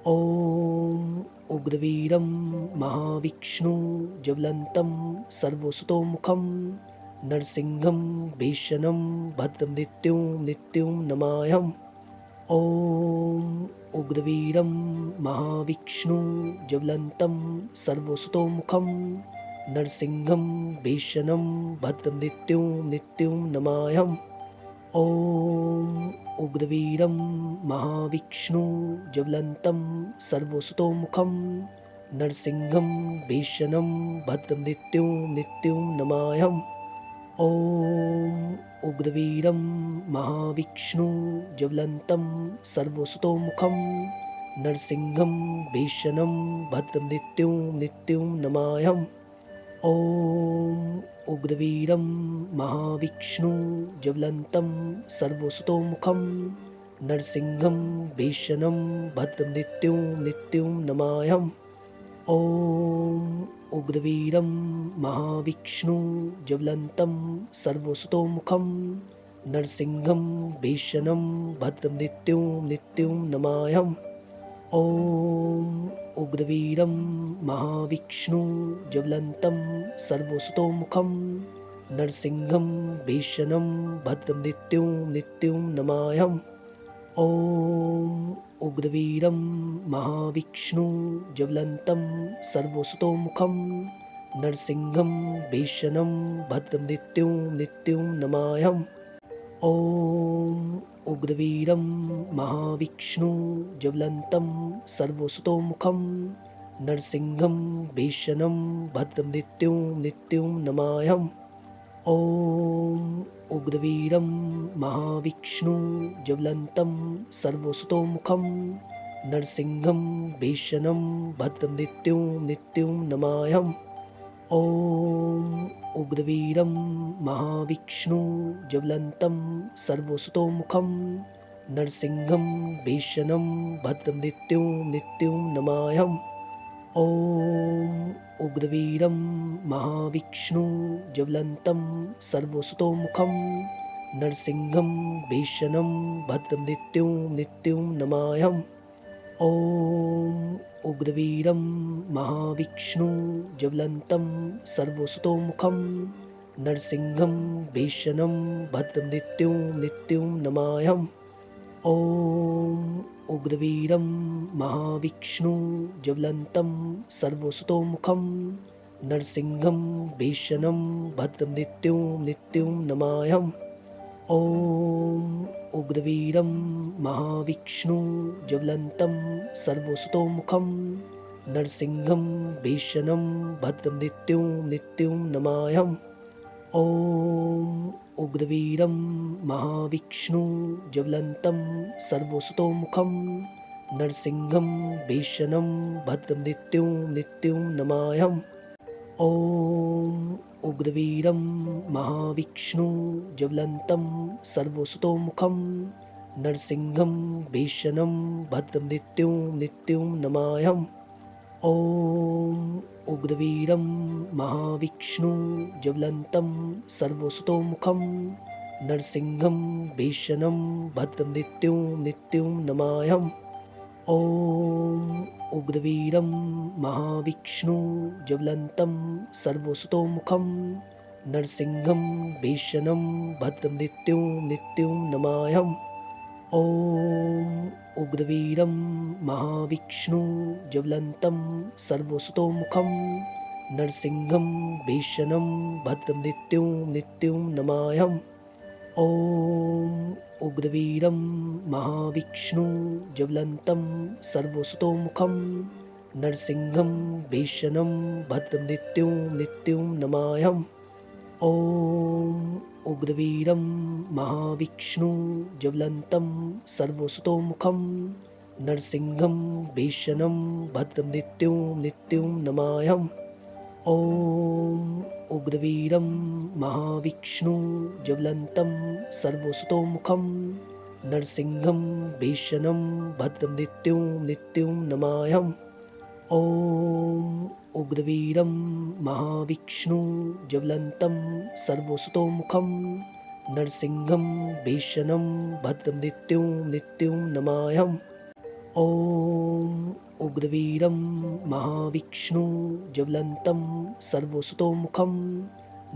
ॐ उग्रवीरं महाविष्णु ज्वलन्तं सर्वसुतोमुखं नरसिंहं भीषणं भद्रमृत्युं मृत्युं नमाम्यहम्। ॐ उग्रवीरं महाविष्णु ज्वलन्तं सर्वसुतोमुखं नरसिंहं भीषणं भद्रमृत्युं मृत्युं नमाम्यहम्। ॐ उग्रवीरं महाविष्णु ज्वलन्तं सर्वसुतोमुखं नरसिंहं भीषणं भद्रमृत्युं मृत्युं नमाम्यहम्। ॐ उग्रवीरं महाविष्णु ज्वलन्तं सर्वसुतोमुखं नरसिंहं भीषणं भद्रमृत्युं मृत्युं नमाम्यहम्। ॐ उग्रवीरं महाविष्णु ज्वलन्तं सर्वसुतोमुखं नरसिंहं भीषणं भद्रमृत्युं मृत्युं नमाम्यहम्। ॐ उग्रवीरं महाविष्णु ज्वलन्तं सर्वसुतोमुखं नरसिंहं भीषणं भद्रमृत्युं मृत्युं नमाम्यहम्। ॐ उग्रवीरं महाविष्णु ज्वलन्तं सर्वसुतोमुखं नरसिंहं भीषणं भद्रमृत्युं मृत्युं नमाम्यहम्। ॐ उग्रवीरं महाविष्णु ज्वलन्तं सर्वसुतोमुखं नरसिंहं भीषणं भद्रमृत्युं मृत्युं नमाम्यहम्। ॐ उग्रवीरं महाविष्णु ज्वलन्तं सर्वसुतोमुखं नरसिंहं भीषणं भद्रमृत्युं मृत्युं नमाम्यहम्। ॐ उग्रवीरं महाविष्णु ज्वलन्तं सर्वसुतोमुखं नरसिंहं भीषणं भद्रमृत्युं मृत्युं नमाम्यहम्। ॐ उग्रवीरं महाविष्णु ज्वलन्तं सर्वसुतोमुखं नरसिंहं भीषणं भद्रमृत्युं मृत्युं नमाम्यहम्। ॐ उग्रवीरं महाविष्णु ज्वलन्तं सर्वसुतोमुखं नरसिंहं भीषणं भद्रमृत्युं मृत्युं नमाम्यहम्। ॐ उग्रवीरं महाविष्णु ज्वलन्तं सर्वसुतोमुखं नरसिंहं भीषणं भद्रमृत्युं मृत्युं नमाम्यहम्। ॐ उग्रवीरं महाविष्णु ज्वलन्तं सर्वसुतोमुखं नरसिंहं भीषणं भद्रमृत्युं मृत्युं नमाम्यहम्। ॐ उग्रवीरं महाविष्णु ज्वलन्तं सर्वसुतोमुखं नरसिंहं भीषणं भद्रमृत्युं मृत्युं नमाम्यहम्। ॐ उग्रवीरं महाविष्णु ज्वलन्तं सर्वसुतोमुखं नरसिंहं भीषणं भद्रमृत्युं मृत्युं नमाम्यहम्। ॐ उग्रवीरं महाविष्णु ज्वलन्तं सर्वसुतोमुखं नरसिंहं भीषणं भद्रमृत्युं मृत्युं नमाम्यहम्। ॐ उग्रवीरं महाविष्णु ज्वलन्तं सर्वसुतोमुखं नरसिंहं भीषणं भद्रमृत्युं मृत्युं नमाम्यहम्। ॐ उग्रवीरं महाविष्णु ज्वलन्तं सर्वसुतोमुखं नरसिंहं भीषणं भद्रमृत्युं मृत्युं नमाम्यहम्। ॐ उग्रवीरं महाविष्णु ज्वलन्तं सर्वसुतोमुखं नरसिंहं भीषणं भद्रमृत्युं मृत्युं नमाम्यहम्। ॐ उग्रवीरं महाविष्णु ज्वलन्तं सर्वसुतोमुखं नरसिंहं भीषणं भद्रमृत्युं मृत्युं नमाम्यहम्। ॐ उग्रवीरं महाविष्णु ज्वलन्तं सर्वसुतोमुखं नरसिंहं भीषणं भद्रमृत्युं मृत्युं नमाम्यहम्। ॐ उग्रवीरं महाविष्णु ज्वलन्तं सर्वसुतोमुखं नरसिंहं भीषणं भद्रमृत्युं मृत्युं नमाम्यहम्। ॐ उग्रवीरं महाविष्णु ज्वलन्तं सर्वसुतोमुखं नरसिंहं भीषणं भद्रमृत्युं मृत्युं नमाम्यहम्। ॐ उग्रवीरं महाविष्णु ज्वलन्तं सर्वसुतोमुखं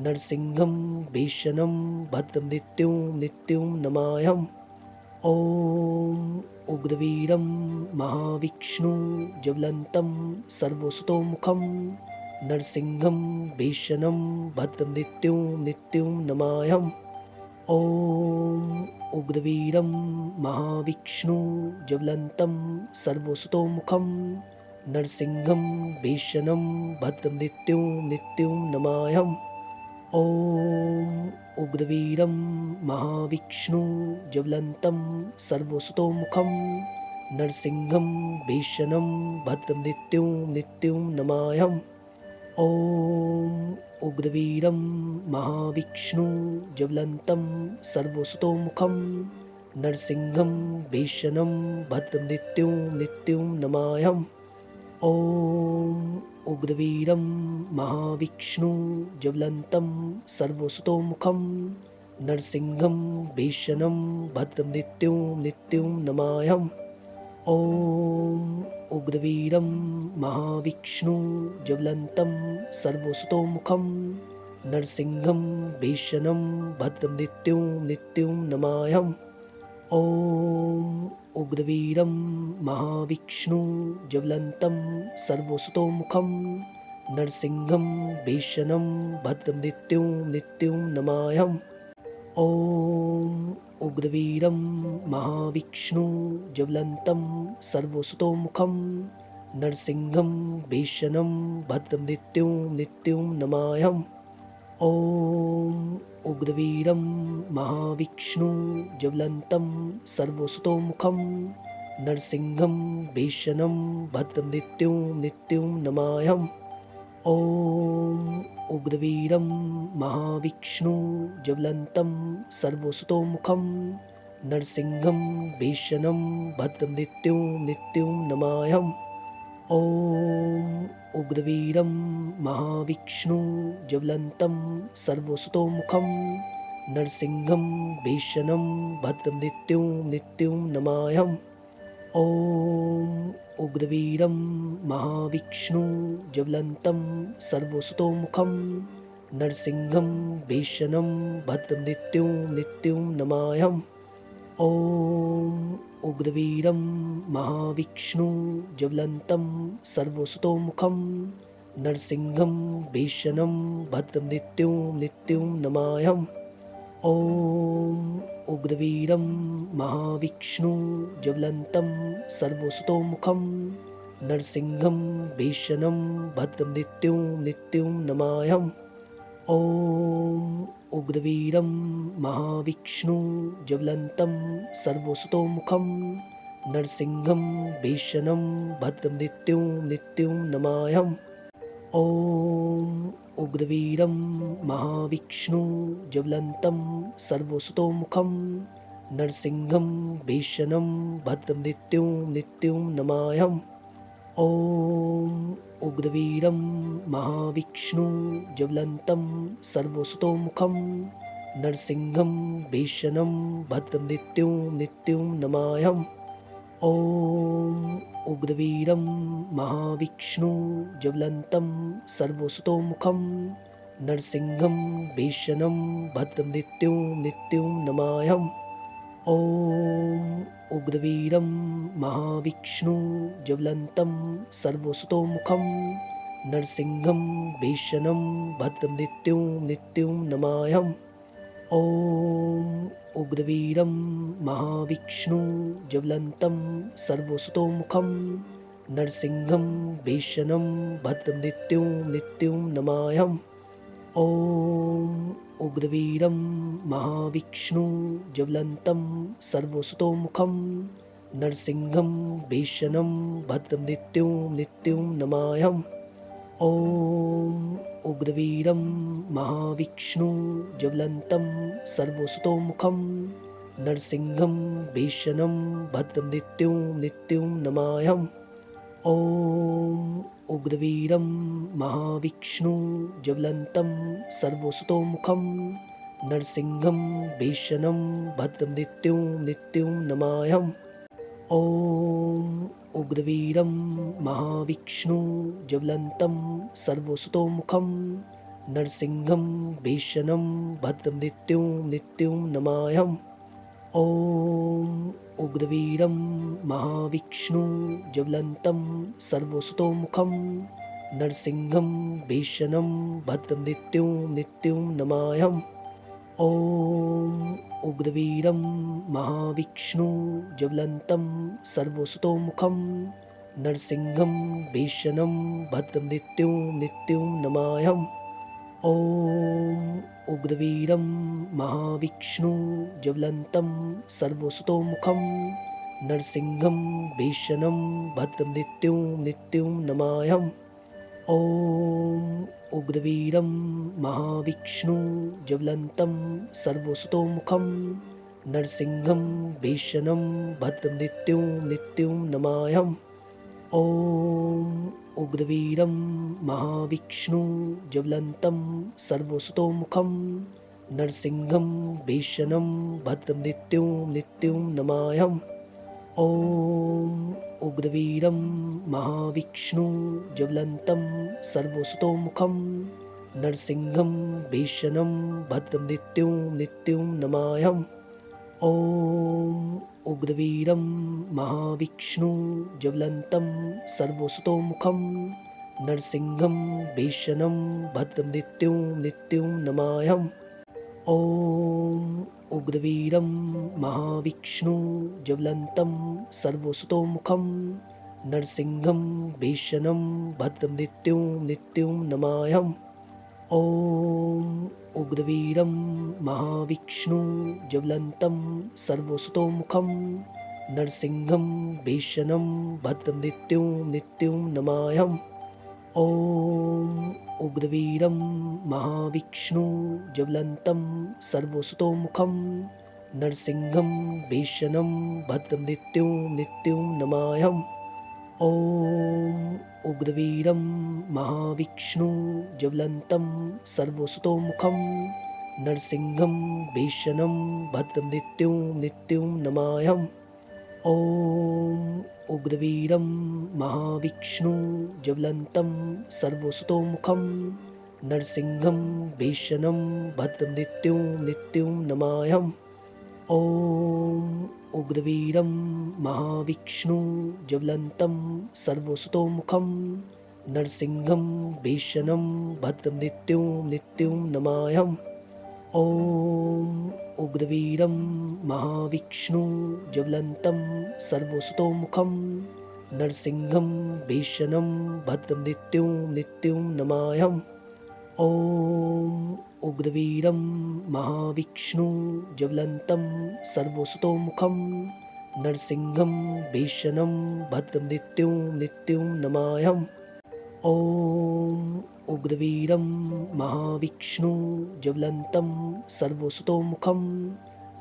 नरसिंहं भीषणं भद्रमृत्युं मृत्युं नमाम्यहम्। ॐ उग्रवीरं महाविष्णु ज्वलन्तं सर्वसुतोमुखं नरसिंहं भीषणं भद्रमृत्युं मृत्युं नमाम्यहम्। ॐ उग्रवीरं महाविष्णु ज्वलन्तं सर्वसुतोमुखं नरसिंहं भीषणं भद्रमृत्युं मृत्युं नमाम्यहम्। ॐ उग्रवीरं महाविष्णु ज्वलन्तं सर्वसुतोमुखं नरसिंहं भीषणं भद्रमृत्युं मृत्युं नमाम्यहम्। ॐ उग्रवीरं महाविष्णु ज्वलन्तं सर्वसुतोमुखं नरसिंहं भीषणं भद्रमृत्युं मृत्युं नमाम्यहम्। ॐ उग्रवीरं महाविष्णु ज्वलन्तं सर्वसुतोमुखं नरसिंहं भीषणं भद्रमृत्युं मृत्युं नमाम्यहम्। ॐ उग्रवीरं महाविष्णु ज्वलन्तं सर्वसुतोमुखं नरसिंहं भीषणं भद्रमृत्युं मृत्युं नमाम्यहम्। ॐ उग्रवीरं महाविष्णु ज्वलन्तं सर्वसुतोमुखं नरसिंहं भीषणं भद्रमृत्युं मृत्युं नमाम्यहम्। ॐ उग्रवीरं महाविष्णु ज्वलन्तं सर्वसुतोमुखं नरसिंहं भीषणं भद्रमृत्युं मृत्युं नमाम्यहम्। ॐ उग्रवीरं महाविष्णु ज्वलन्तं सर्वसुतोमुखं नरसिंहं भीषणं भद्रमृत्युं मृत्युं नमाम्यहम्। ॐ उग्रवीरं महाविष्णु ज्वलन्तं सर्वसुतोमुखं नरसिंहं भीषणं भद्रमृत्युं मृत्युं नमाम्यहम्। ॐ उग्रवीरं महाविष्णु ज्वलन्तं सर्वसुतोमुखं नरसिंहं भीषणं भद्रमृत्युं मृत्युं नमाम्यहम्। ॐ उग्रवीरं महाविष्णु ज्वलन्तं सर्वसुतोमुखं नरसिंहं भीषणं भद्रमृत्युं मृत्युं नमाम्यहम्। ॐ उग्रवीरं महाविष्णु ज्वलन्तं सर्वसुतोमुखं नरसिंहं भीषणं भद्रमृत्युं मृत्युं नमाम्यहम्। ॐ उग्रवीरं महाविष्णु ज्वलन्तं सर्वसुतोमुखं नरसिंहं भीषणं भद्रमृत्युं मृत्युं नमाम्यहम्। ॐ उग्रवीरं महाविष्णु ज्वलन्तं सर्वसुतोमुखं नरसिंहं भीषणं भद्रमृत्युं मृत्युं नमाम्यहम्। ॐ उग्रवीरं महाविष्णु ज्वलन्तं सर्वसुतोमुखं नरसिंहं भीषणं भद्रमृत्युं मृत्युं नमाम्यहम्। ॐ उग्रवीरं महाविष्णु ज्वलन्तं सर्वसुतोमुखं नरसिंहं भीषणं भद्रमृत्युं मृत्युं नमाम्यहम्। ॐ उग्रवीरं महाविष्णु ज्वलन्तं सर्वसुतोमुखं नरसिंहं भीषणं भद्रमृत्युं मृत्युं नमाम्यहम्। ॐ उग्रवीरं महाविष्णु ज्वलन्तं सर्वसुतोमुखं नरसिंहं भीषणं भद्रमृत्युं मृत्युं नमाम्यहम्। ॐ उग्रवीरं महाविष्णु ज्वलन्तं सर्वसुतोमुखं नरसिंहं भीषणं भद्रमृत्युं मृत्युं नमाम्यहम्। ॐ उग्रवीरं महाविष्णु ज्वलन्तं सर्वसुतोमुखं नरसिंहं भीषणं भद्रमृत्युं मृत्युं नमाम्यहम्। ॐ उग्रवीरं महाविष्णु ज्वलन्तं सर्वसुतोमुखं नरसिंहं भीषणं भद्रमृत्युं मृत्युं नमाम्यहम्। ॐ उग्रवीरं महाविष्णु ज्वलन्तं सर्वसुतोमुखं नरसिंहं भीषणं भद्रमृत्युं मृत्युं नमाम्यहम्। ॐ उग्रवीरं महाविष्णु ज्वलन्तं सर्वसुतोमुखं नरसिंहं भीषणं भद्रमृत्युं मृत्युं नमाम्यहम्। ॐ उग्रवीरं महाविष्णु ज्वलन्तं सर्वसुतोमुखं नरसिंहं भीषणं भद्रमृत्युं मृत्युं नमाम्यहम्। ॐ उग्रवीरं महाविष्णु ज्वलन्तं सर्वसुतोमुखं नरसिंहं भीषणं भद्रमृत्युं मृत्युं नमाम्यहम्। ॐ उग्रवीरं महाविष्णु ज्वलन्तं सर्वसुतोमुखं नरसिंहं भीषणं भद्रमृत्युं मृत्युं नमाम्यहम्। ॐ उग्रवीरं महाविष्णु ज्वलन्तं सर्वसुतोमुखं नरसिंहं भीषणं भद्रमृत्युं मृत्युं नमाम्यहम्। ॐ उग्रवीरं महाविष्णु ज्वलन्तं सर्वसुतोमुखं नरसिंहं भीषणं भद्रमृत्युं मृत्युं नमाम्यहम्। ॐ उग्रवीरं महाविष्णु ज्वलन्तं सर्वसुतोमुखं नरसिंहं भीषणं भद्रमृत्युं मृत्युं नमाम्यहम्। ॐ उग्रवीरं महाविष्णु ज्वलन्तं सर्वसुतोमुखं नरसिंहं भीषणं भद्रमृत्युं मृत्युं नमाम्यहम्। ॐ उग्रवीरं महाविष्णु ज्वलन्तं सर्वसुतोमुखं नरसिंहं भीषणं भद्रमृत्युं मृत्युं नमाम्यहम्। ॐ उग्रवीरं महाविष्णु ज्वलन्तं सर्वसुतोमुखं नरसिंहं भीषणं भद्रमृत्युं मृत्युं नमाम्यहम्। ॐ उग्रवीरं महाविष्णु ज्वलन्तं सर्वसुतोमुखं नरसिंहं भीषणं भद्रमृत्युं मृत्युं नमाम्यहम्। ॐ उग्रवीरं महाविष्णु ज्वलन्तं सर्वसुतोमुखं नरसिंहं भीषणं भद्रमृत्युं मृत्युं नमाम्यहम्। ॐ उग्रवीरं महाविष्णु ज्वलन्तं सर्वसुतोमुखं नरसिंहं भीषणं भद्रमृत्युं मृत्युं नमाम्यहम्। ॐ उग्रवीरं महाविष्णु ज्वलन्तं सर्वसुतोमुखं नरसिंहं भीषणं भद्रमृत्युं मृत्युं नमाम्यहम्। ॐ उग्रवीरं महाविष्णु ज्वलन्तं सर्वसुतोमुखं नरसिंहं भीषणं भद्रमृत्युं मृत्युं नमाम्यहम्। ॐ उग्रवीरं महाविष्णु ज्वलन्तं सर्वसुतोमुखं नरसिंहं भीषणं भद्रमृत्युं मृत्युं नमाम्यहम्। ॐ उग्रवीरं महाविष्णु ज्वलन्तं सर्वसुतोमुखं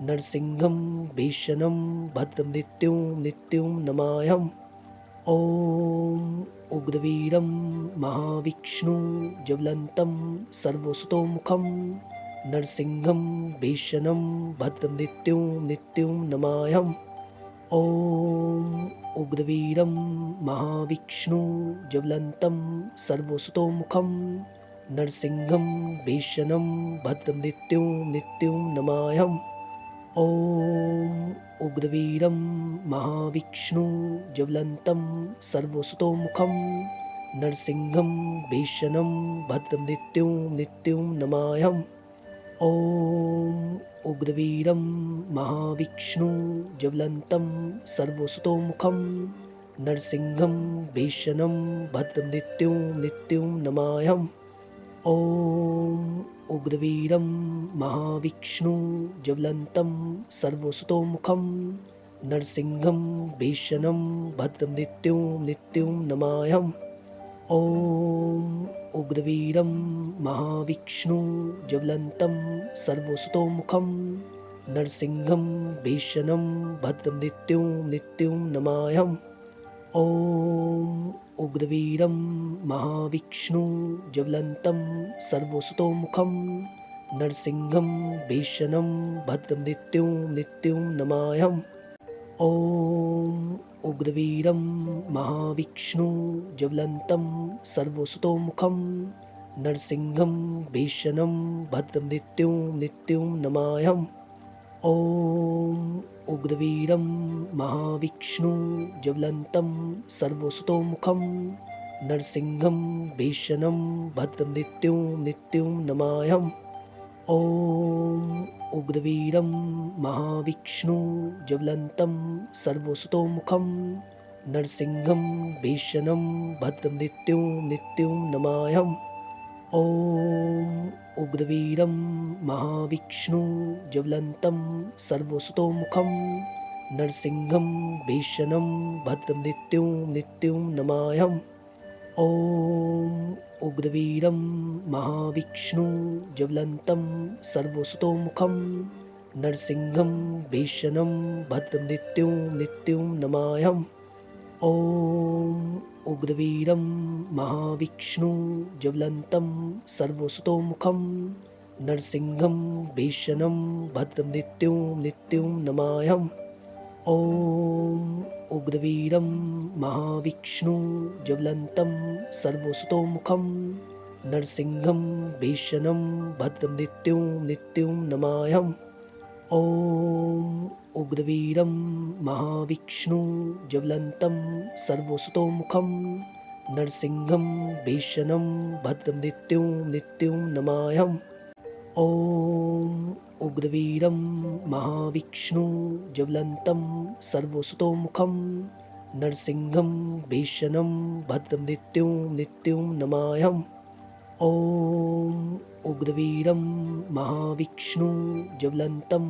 नरसिंहं भीषणं भद्रमृत्युं मृत्युं नमाम्यहम्। ॐ उग्रवीरं महाविष्णु ज्वलन्तं सर्वसुतोमुखं नरसिंहं भीषणं भद्रमृत्युं मृत्युं नमाम्यहम्। ॐ उग्रवीरं महाविष्णु ज्वलन्तं सर्वसुतोमुखं नरसिंहं भीषणं भद्रमृत्युं मृत्युं नमाम्यहम्। ॐ उग्रवीरं महाविष्णु ज्वलन्तं सर्वसुतोमुखं नरसिंहं भीषणं भद्रमृत्युं मृत्युं नमाम्यहम्। ॐ उग्रवीरं महाविष्णु ज्वलन्तं सर्वसुतोमुखं नरसिंहं भीषणं भद्रमृत्युं मृत्युं नमाम्यहम्। ॐ उग्रवीरं महाविष्णु ज्वलन्तं सर्वसुतोमुखं नरसिंहं भीषणं भद्रमृत्युं मृत्युं नमाम्यहम्। ॐ उग्रवीरं महाविष्णु ज्वलन्तं सर्वसुतोमुखं नरसिंहं भीषणं भद्रमृत्युं मृत्युं नमाम्यहम्। ॐ उग्रवीरं महाविष्णु ज्वलन्तं सर्वसुतोमुखं नरसिंहं भीषणं भद्रमृत्युं मृत्युं नमाम्यहम्। ॐ उग्रवीरं महाविष्णु ज्वलन्तं सर्वसुतोमुखं नरसिंहं भीषणं भद्रं मृत्युं नमाम्यहम्। ॐ उग्रवीरं महाविष्णु ज्वलन्तं सर्वसुतोमुखं नरसिंहं भीषणं भद्रं मृत्युं नमाम्यहम्। ॐ उग्रवीरं महाविष्णु ज्वलन्तं सर्वसुतोमुखं नरसिंहं भीषणं भद्रं मृत्युं नमाम्यहम्। ॐ उग्रवीरं महाविष्णु ज्वलन्तं सर्वसुतोमुखं नरसिंहं भीषणं भद्रं मृत्युं नमाम्यहम्। ॐ उग्रवीरं महाविष्णु ज्वलन्तं सर्वसुतोमुखं नरसिंहं भीषणं भद्रं मृत्युं नमाम्यहम्। ॐ उग्रवीरं महाविष्णु ज्वलन्तं सर्वसुतोमुखं नरसिंहं भीषणं भद्रं मृत्युं नमाम्यहम्। ॐ उग्रवीरं महाविष्णु ज्वलन्तं सर्वसुतोमुखं नरसिंहं भीषणं भद्रं मृत्युं नमाम्यहम्। ॐ उग्रवीरं महाविष्णु ज्वलन्तं सर्वसुतोमुखं नरसिंहं भीषणं भद्रं मृत्युं नमाम्यहम्। ॐ उग्रवीरं महाविष्णु ज्वलन्तं सर्वसुतोमुखं नरसिंहं भीषणं भद्रं मृत्युं नमाम्यहम्। ॐ उग्रवीरं महाविष्णु ज्वलन्तं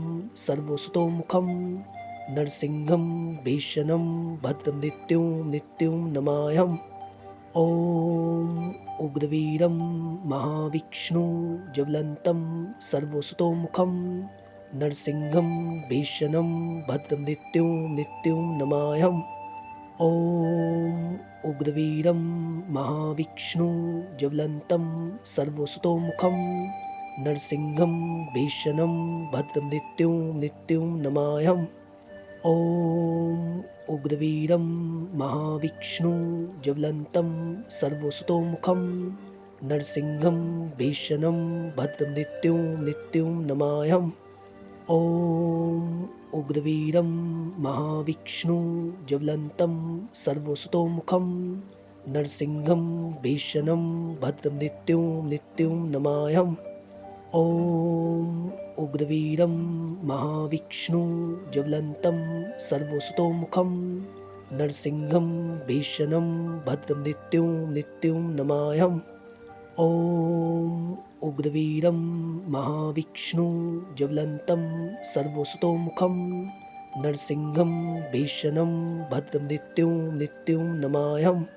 सर्वसुतोमुखं नरसिंहं भीषणं भद्रं मृत्युं नमाम्यहम्। ॐ उग्रवीरं महाविष्णु ज्वलन्तं सर्वसुतोमुखं नरसिंहं भीषणं भद्रं मृत्युं नमाम्यहम्। ॐ उग्रवीरं महाविष्णु ज्वलन्तं सर्वसुतोमुखं नरसिंहं भीषणं भद्रं मृत्युं नमाम्यहम्। ॐ उग्रवीरं महाविष्णु ज्वलन्तं सर्वसुतोमुखं नरसिंहं भीषणं भद्रं मृत्युं नमाम्यहम्। ॐ उग्रवीरं महाविष्णु ज्वलन्तं सर्वसुतोमुखं नरसिंहं भीषणं भद्रं मृत्युं नमाम्यहम्। ॐ उग्रवीरं महाविष्णु ज्वलन्तं सर्वसुतोमुखं नरसिंहं भीषणं भद्रं मृत्युं नमाम्यहम्। ॐ उग्रवीरं महाविष्णु ज्वलन्तं सर्वसुतोमुखं नरसिंहं भीषणं भद्रं मृत्युं नमाम्यहम्।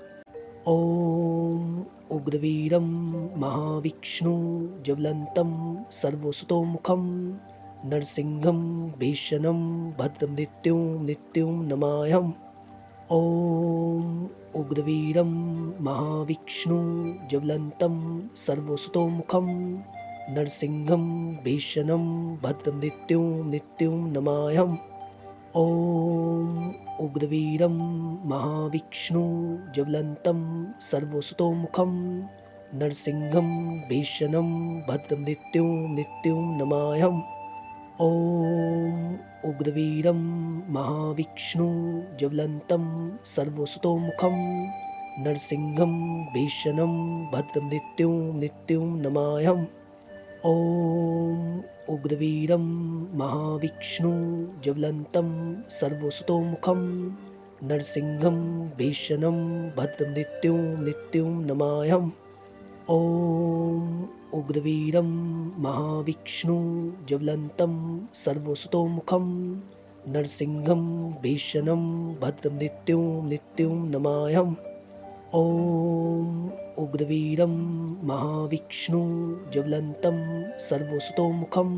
ॐ उग्रवीरं महाविष्णु ज्वलन्तं सर्वसुतोमुखं नरसिंहं भीषणं भद्रं मृत्युं नमाम्यहम्। ॐ उग्रवीरं महाविष्णु ज्वलन्तं सर्वसुतोमुखं नरसिंहं भीषणं भद्रं मृत्युं नमाम्यहम्। ॐ उग्रवीरं महाविष्णु ज्वलन्तं सर्वसुतोमुखं नरसिंहं भीषणं भद्रं मृत्युं नमाम्यहम्। ॐ उग्रवीरं महाविष्णु ज्वलन्तं सर्वसुतोमुखं नरसिंहं भीषणं भद्रं मृत्युं नमाम्यहम्। ॐ उग्रवीरं महाविष्णु ज्वलन्तं सर्वसुतोमुखं नरसिंहं भीषणं भद्रं मृत्युं नमाम्यहम्। ॐ उग्रवीरं महाविष्णु ज्वलन्तं सर्वसुतोमुखं नरसिंहं भीषणं भद्रं मृत्युं नमाम्यहम्। ॐ उग्रवीरं महाविष्णु ज्वलन्तं सर्वसुतोमुखं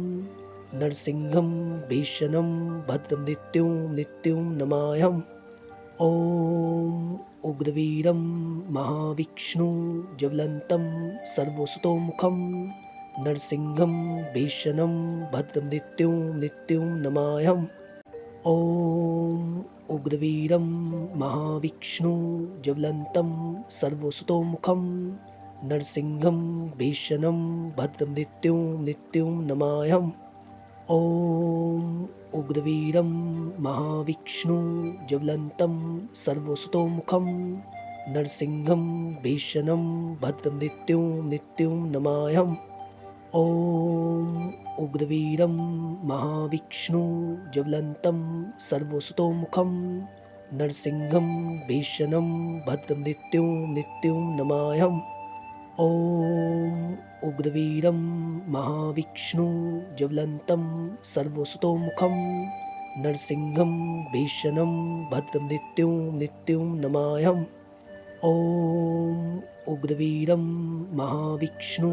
नरसिंहं भीषणं भद्रं मृत्युं नमाम्यहम्। ॐ उग्रवीरं महाविष्णु ज्वलन्तं सर्वसुतोमुखं नरसिंहं भीषणं भद्रं मृत्युं नमाम्यहम्। ॐ उग्रवीरं महाविष्णु ज्वलन्तं सर्वसुतोमुखं नरसिंहं भीषणं भद्रमृत्युं मृत्युं नमाम्यहम्। ॐ उग्रवीरं महाविष्णु ज्वलन्तं सर्वसुतोमुखं नरसिंहं भीषणं भद्रमृत्युं मृत्युं नमाम्यहम्। ॐ उग्रवीरं महाविष्णु ज्वलन्तं सर्वसुतोमुखं नरसिंहं भीषणं भद्रमृत्युं मृत्युं नमाम्यहम्। ॐ उग्रवीरं महाविष्णु ज्वलन्तं सर्वसुतोमुखं नरसिंहं भीषणं भद्रमृत्युं मृत्युं नमाम्यहम्। ॐ उग्रवीरं महाविष्णु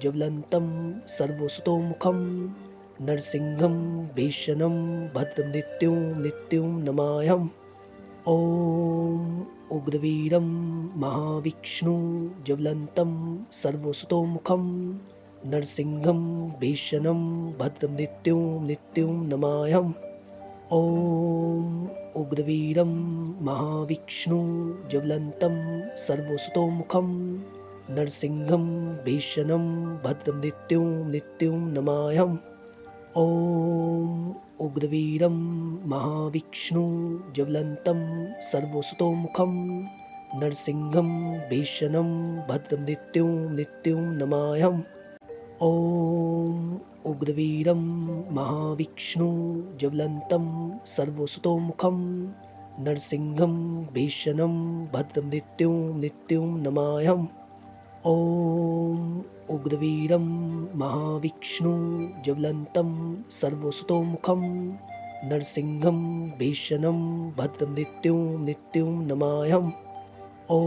ज्वलन्तं सर्वसुतोमुखं नरसिंहं भीषणं भद्रमृत्युं मृत्युं नमाम्यहम्। ॐ उग्रवीरं महाविष्णु ज्वलन्तं सर्वसुतोमुखं नरसिंहं भीषणं भद्रमृत्युं मृत्युं नमाम्यहम्। ॐ उग्रवीरं महाविष्णु ज्वलन्तं सर्वसुतोमुखं नरसिंहं भीषणं भद्रमृत्युं मृत्युं नमाम्यहम्। ॐ उग्रवीरं महाविष्णु ज्वलन्तं सर्वसुतोमुखं नरसिंहं भीषणं भद्रमृत्युं मृत्युं नमाम्यहम्। ॐ उग्रवीरं महाविष्णु ज्वलन्तं सर्वसुतोमुखं नरसिंहं भीषणं भद्रमृत्युं मृत्युं नमाम्यहम्। ॐ उग्रवीरं महाविष्णु ज्वलन्तं सर्वसुतोमुखं नरसिंहं भीषणं भद्रमृत्युं मृत्युं नमाम्यहम्। ॐ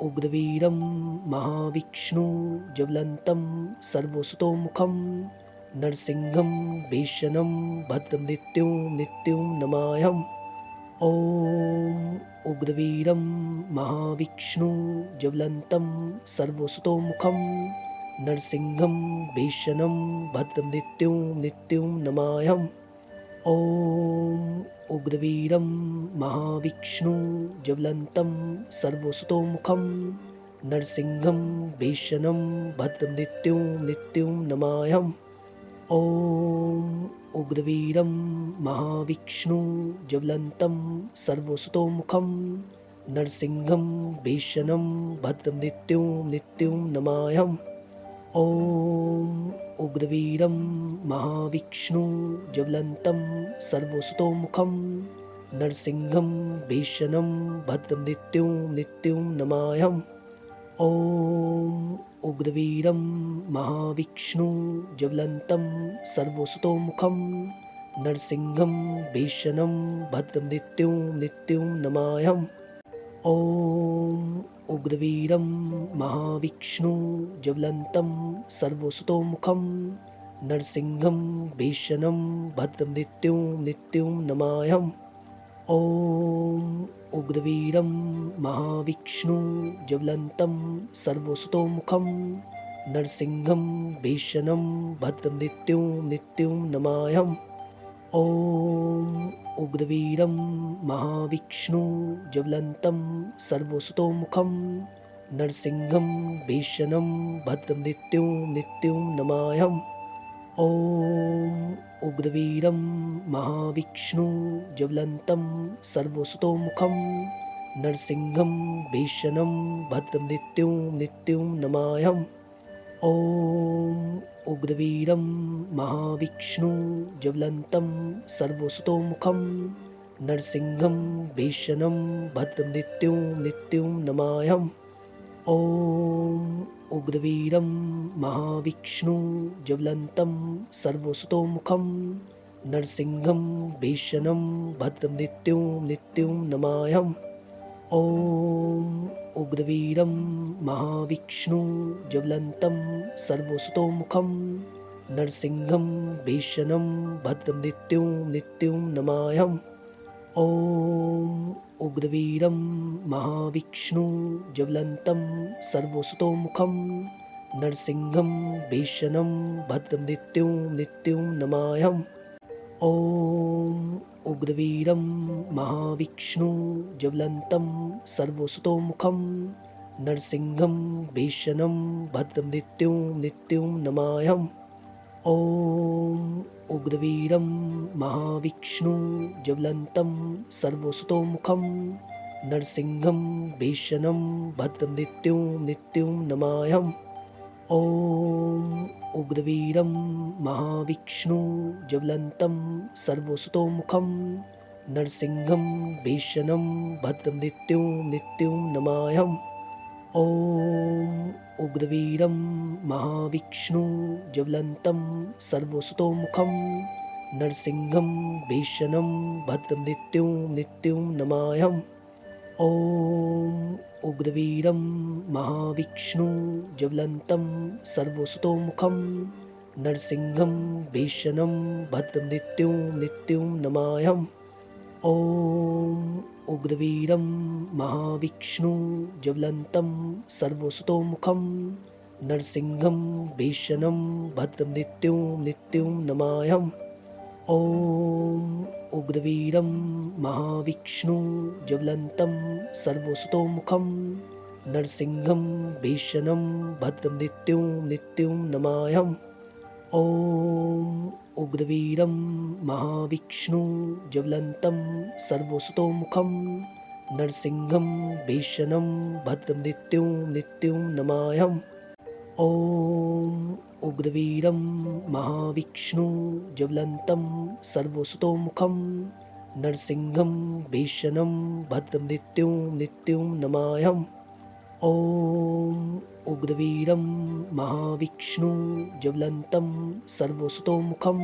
उग्रवीरं महाविष्णु ज्वलन्तं सर्वसुतोमुखं नरसिंहं भीषणं भद्रमृत्युं मृत्युं नमाम्यहम्। ॐ उग्रवीरं महाविष्णु ज्वलन्तं सर्वसुतोमुखं नरसिंहं भीषणं भद्रमृत्युं मृत्युं नमाम्यहम्। ॐ उग्रवीरं महाविष्णु ज्वलन्तं सर्वसुतोमुखं नरसिंहं भीषणं भद्रमृत्युं मृत्युं नमाम्यहम्। ॐ उग्रवीरं महाविष्णु ज्वलन्तं सर्वसुतोमुखं नरसिंहं भीषणं भद्रमृत्युं मृत्युं नमाम्यहम्। ॐ उग्रवीरं महाविष्णु ज्वलन्तं सर्वसुतोमुखं नरसिंहं भीषणं भद्रमृत्युं मृत्युं नमाम्यहम्। ॐ उग्रवीरं महाविष्णु ज्वलन्तं सर्वसुतोमुखं नरसिंहं भीषणं भद्रमृत्युं मृत्युं नमाम्यहम्। ॐ उग्रवीरं महाविष्णु ज्वलन्तं सर्वसुतोमुखं नरसिंहं भीषणं भद्रमृत्युं मृत्युं नमाम्यहम्। ॐ उग्रवीरं महाविष्णु ज्वलन्तं सर्वसुतोमुखं नरसिंहं भीषणं भद्रमृत्युं मृत्युं नमाम्यहम्। ॐ उग्रवीरं महाविष्णु ज्वलन्तं सर्वसुतोमुखं नरसिंहं भीषणं भद्रमृत्युं मृत्युं नमाम्यहम्। ॐ उग्रवीरं महाविष्णु ज्वलन्तं सर्वसुतोमुखं नरसिंहं भीषणं भद्रमृत्युं मृत्युं नमाम्यहम्। ॐ उग्रवीरं महाविष्णु ज्वलन्तं सर्वसुतोमुखं नरसिंहं भीषणं भद्रमृत्युं मृत्युं नमाम्यहम्। ॐ उग्रवीरं महाविष्णु ज्वलन्तं सर्वसुतोमुखं नरसिंहं भीषणं भद्रमृत्युं मृत्युं नमाम्यहम्। ॐ उग्रवीरं महाविष्णु ज्वलन्तं सर्वसुतोमुखं नरसिंहं भीषणं भद्रमृत्युं मृत्युं नमाम्यहम्। ॐ उग्रवीरं महाविष्णु ज्वलन्तं सर्वसुतोमुखं नरसिंहं भीषणं भद्रमृत्युं मृत्युं नमाम्यहम्। ॐ उग्रवीरं महाविष्णु ज्वलन्तं सर्वसुतोमुखं नरसिंहं भीषणं भद्रमृत्युं मृत्युं नमाम्यहम्। ॐ उग्रवीरं महाविष्णु ज्वलन्तं सर्वसुतोमुखं नरसिंहं भीषणं भद्रमृत्युं मृत्युं नमाम्यहम्। ॐ उग्रवीरं महाविष्णु ज्वलन्तं सर्वसुतोमुखं नरसिंहं भीषणं भद्रमृत्युं मृत्युं नमाम्यहम्। ॐ उग्रवीरं महाविष्णु ज्वलन्तं सर्वसुतोमुखं नरसिंहं भीषणं भद्रमृत्युं मृत्युं नमाम्यहम्। ॐ उग्रवीरं महाविष्णु ज्वलन्तं सर्वसुतोमुखं नरसिंहं भीषणं भद्रमृत्युं मृत्युं नमाम्यहम्। ॐ उग्रवीरं महाविष्णु ज्वलन्तं सर्वसुतोमुखं नरसिंहं भीषणं भद्रमृत्युं मृत्युं नमाम्यहम्। ॐ उग्रवीरं महाविष्णु ज्वलन्तं सर्वसुतोमुखं नरसिंहं भीषणं भद्रमृत्युं मृत्युं नमाम्यहम्। ॐ उग्रवीरं महाविष्णु ज्वलन्तं सर्वसुतोमुखं नरसिंहं भीषणं भद्रमृत्युं मृत्युं नमाम्यहम्। ॐ उग्रवीरं महाविष्णु ज्वलन्तं सर्वसुतोमुखं नरसिंहं भीषणं भद्रमृत्युं मृत्युं नमाम्यहम्। ॐ उग्रवीरं महाविष्णु ज्वलन्तं सर्वसुतोमुखं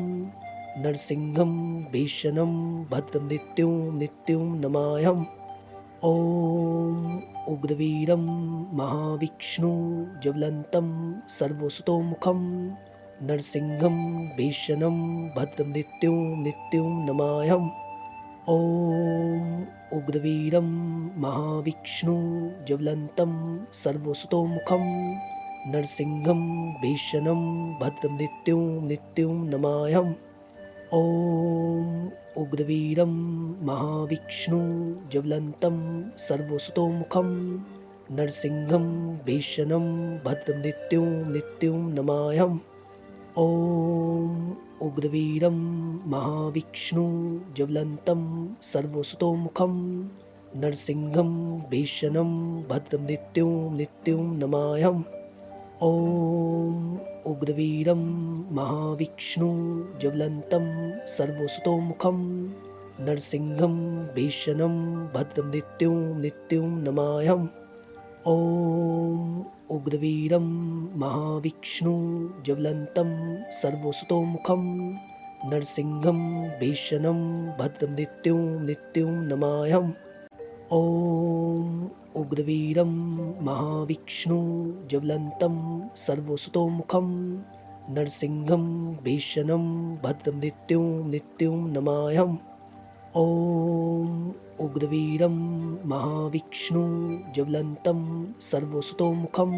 नरसिंहं भीषणं भद्रमृत्युं मृत्युं नमाम्यहम्। ॐ उग्रवीरं महाविष्णु ज्वलन्तं सर्वसुतोमुखं नरसिंहं भीषणं भद्रमृत्युं मृत्युं नमाम्यहम्। ॐ उग्रवीरं महाविष्णु ज्वलन्तं सर्वसुतोमुखं नरसिंहं भीषणं भद्रमृत्युं मृत्युं नमाम्यहम्। ॐ उग्रवीरं महाविष्णु ज्वलन्तं सर्वसुतोमुखं नरसिंहं भीषणं भद्रमृत्युं मृत्युं नमाम्यहम्। ॐ उग्रवीरं महाविष्णु ज्वलन्तं सर्वसुतोमुखं नरसिंहं भीषणं भद्रमृत्युं मृत्युं नमाम्यहम्। ॐ उग्रवीरं महाविष्णु ज्वलन्तं सर्वसुतोमुखं नरसिंहं भीषणं भद्रमृत्युं मृत्युं नमाम्यहम्। ॐ उग्रवीरं महाविष्णु ज्वलन्तं सर्वसुतोमुखं नरसिंहं भीषणं भद्रमृत्युं मृत्युं नमाम्यहम्। ॐ उग्रवीरं महाविष्णु ज्वलन्तं सर्वसुतोमुखं नरसिंहं भीषणं भद्रमृत्युं मृत्युं नमाम्यहम्। ॐ उग्रवीरं महाविष्णु ज्वलन्तं सर्वसुतोमुखं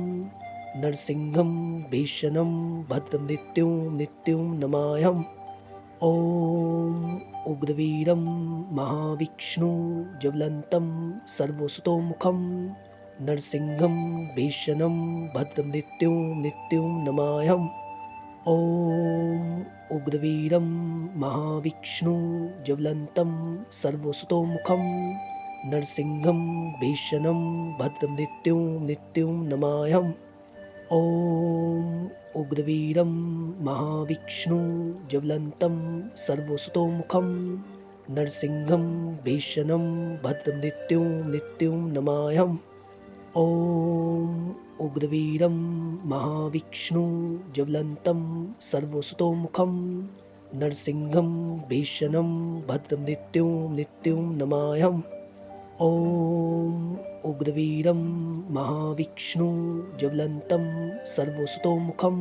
नरसिंहं भीषणं भद्रमृत्युं मृत्युं नमाम्यहम्। ॐ उग्रवीरं महाविष्णु ज्वलन्तं सर्वसुतोमुखं नरसिंहं भीषणं भद्रमृत्युं मृत्युं नमाम्यहम्। ॐ उग्रवीरं महाविष्णु ज्वलन्तं सर्वसुतोमुखं नरसिंहं भीषणं भद्रमृत्युं मृत्युं नमाम्यहम्। ॐ उग्रवीरं महाविष्णु ज्वलन्तं सर्वसुतोमुखं नरसिंहं भीषणं भद्रमृत्युं मृत्युं नमाम्यहम्। ॐ उग्रवीरं महाविष्णु ज्वलन्तं सर्वसुतोमुखं नरसिंहं भीषणं भद्रमृत्युं मृत्युं नमाम्यहम्। ॐ उग्रवीरं महाविष्णु ज्वलन्तं सर्वसुतोमुखं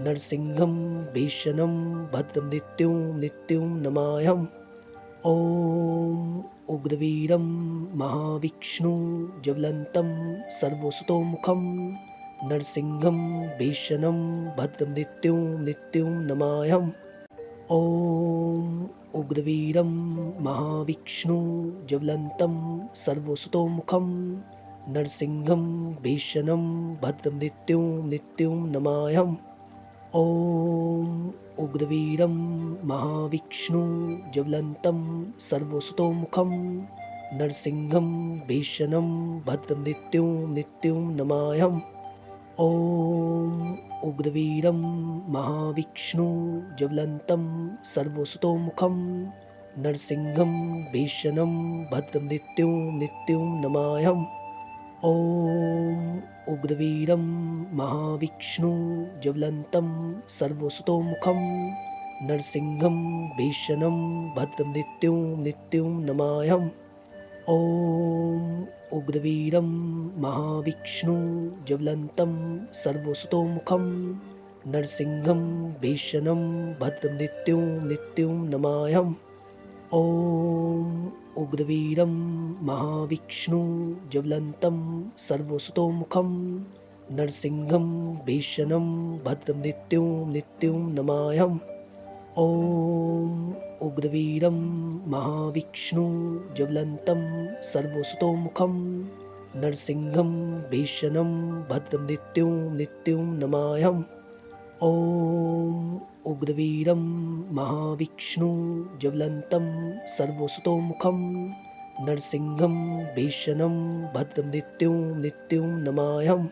नरसिंहं भीषणं भद्रमृत्युं मृत्युं नमाम्यहम्। ॐ उग्रवीरं महाविष्णु ज्वलन्तं सर्वसुतोमुखं नरसिंहं भीषणं भद्रमृत्युं मृत्युं नमाम्यहम्। ॐ उग्रवीरं महाविष्णु ज्वलन्तं सर्वसुतोमुखं नरसिंहं भीषणं भद्रमृत्युं मृत्युं नमाम्यहम्। ॐ उग्रवीरं महाविष्णु ज्वलन्तं सर्वसुतोमुखं नरसिंहं भीषणं भद्रमृत्युं मृत्युं नमाम्यहम्। ॐ उग्रवीरं महाविष्णु ज्वलन्तं सर्वसुतोमुखं नरसिंहं भीषणं भद्रमृत्युं मृत्युं नमाम्यहम्। ॐ उग्रवीरं महाविष्णु ज्वलन्तं सर्वसुतोमुखं नरसिंहं भीषणं भद्रमृत्युं मृत्युं नमाम्यहम्। ॐ उग्रवीरं महाविष्णु ज्वलन्तं सर्वसुतोमुखं नरसिंहं भीषणं भद्रमृत्युं मृत्युं नमाम्यहम्। ॐ उग्रवीरं महाविष्णु ज्वलन्तं सर्वसुतोमुखं नरसिंहं भीषणं भद्रमृत्युं मृत्युं नमाम्यहम्। ॐ उग्रवीरं महाविष्णु ज्वलन्तं सर्वसुतोमुखं नरसिंहं भीषणं भद्रमृत्युं मृत्युं नमाम्यहम्। ॐ उग्रवीरं महाविष्णु ज्वलन्तं सर्वसुतोमुखं नरसिंहं भीषणं भद्रमृत्युं मृत्युं नमाम्यहम्।